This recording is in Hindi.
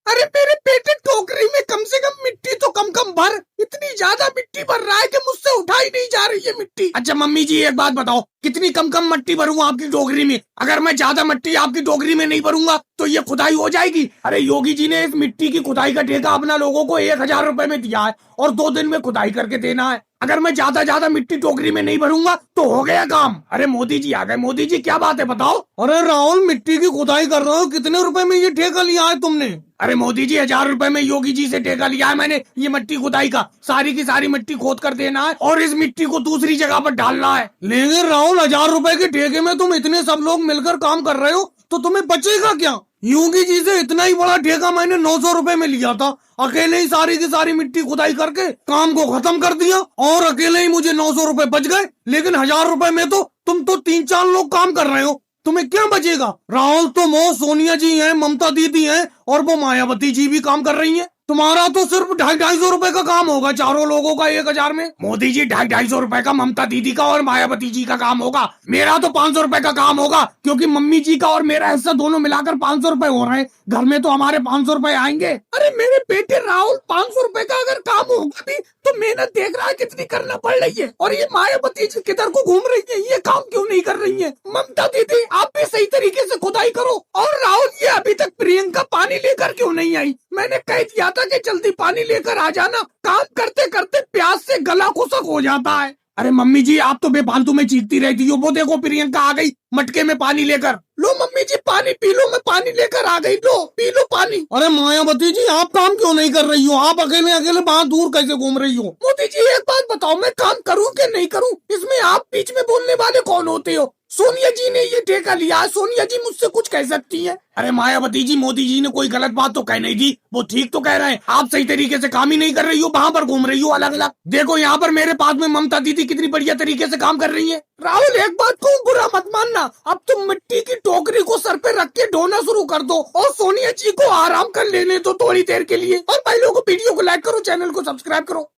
अरे मेरे बेटे, टोकरी में कम से कम मिट्टी तो कम कम भर। इतनी ज्यादा मिट्टी भर रहा है कि मुझसे उठाई नहीं जा रही है मिट्टी। अच्छा मम्मी जी एक बात बताओ, कितनी कम कम मिट्टी भरूं आपकी टोकरी में? अगर मैं ज्यादा मिट्टी आपकी टोकरी में नहीं भरूंगा तो ये खुदाई हो जाएगी। अरे योगी जी ने इस मिट्टी की खुदाई का ठेका अपना लोगों को 1000 रुपए में दिया है और 2 दिन में खुदाई करके देना है। अगर मैं ज्यादा मिट्टी टोकरी में नहीं भरूंगा तो हो गया काम। अरे मोदी जी आ गए। मोदी जी क्या बात है बताओ। अरे राहुल, मिट्टी की खुदाई कर रहे हो, कितने रुपए में ये ठेका लिया है तुमने? अरे मोदी जी 1000 रुपए में योगी जी से ठेका लिया है मैंने ये मिट्टी खुदाई का। सारी की सारी मिट्टी खोद कर देना है और इस मिट्टी को दूसरी जगह पर डालना है। लेकिन राहुल, 1000 रुपए के ठेके में तुम इतने सब लोग मिलकर काम कर रहे हो तो तुम्हें बचेगा क्या? योगी जी से इतना ही बड़ा ठेका मैंने 900 रुपए में लिया था। अकेले ही सारी की सारी मिट्टी खुदाई करके काम को खत्म कर दिया और अकेले ही मुझे 900 रुपए बच गए। लेकिन 1000 रुपए में तो तुम तो 3-4 लोग काम कर रहे हो, तुम्हें क्या बचेगा? राहुल, तो वो सोनिया जी हैं, ममता दीदी हैं और वो मायावती जी भी काम कर रही हैं। तुम्हारा तो सिर्फ 250-250 रुपए का काम होगा चारों लोगों का 1000 में। मोदी जी 250-250 रुपए का ममता दीदी का और मायावती जी का काम होगा। मेरा तो 500 रुपए का काम होगा क्योंकि मम्मी जी का और मेरा हिस्सा दोनों मिलाकर 500 रुपए हो रहे हैं। घर में तो हमारे 500 रुपए आएंगे। अरे मेरे बेटे राहुल, 500 रुपए का अगर काम होगा भी तो मेहनत देख रहा है कितनी करना पड़ रही है। और ये मायावती जी किधर को घूम रही है, ये काम क्यों नहीं कर रही है? ममता दीदी आप भी सही तरीके से खुदाई करो। और राहुल, ये अभी तक प्रियंका पानी लेकर क्यों नहीं आई? मैंने कह दिया था कि जल्दी पानी लेकर आ जाना। काम करते करते प्यास से गला खुशक हो जाता है। अरे मम्मी जी आप तो बेफालतू में चीखती रहती हो। वो देखो प्रियंका आ गई मटके में पानी लेकर। लो मम्मी जी पानी पी लो, मैं पानी लेकर आ गई। लो पी लो पानी। अरे मायावती जी आप काम क्यों नहीं कर रही हो? आप अकेले अकेले वहाँ दूर कैसे घूम रही हो? मोदी जी एक बात बताओ, मैं काम करूँ कि नहीं करूँ, इसमें आप बीच में बोलने वाले कौन होते हो? सोनिया जी ने ये ठेका लिया है, सोनिया जी मुझसे कुछ कह सकती है। अरे मायावती जी, मोदी जी ने कोई गलत बात तो कह नहीं दी, वो ठीक तो कह रहे हैं। आप सही तरीके से काम ही नहीं कर रही हो, वहाँ पर घूम रही हो अलग अलग। देखो यहाँ पर मेरे पास में ममता दीदी कितनी बढ़िया तरीके से काम कर रही है। राहुल एक बात को बुरा मत मानना, अब तुम मिट्टी की टोकरी को सर पे रख के ढोना शुरू कर दो और सोनिया जी को आराम कर लेने दो थोड़ी देर के लिए। और भाई लोगों वीडियो को लाइक करो, चैनल को सब्सक्राइब करो।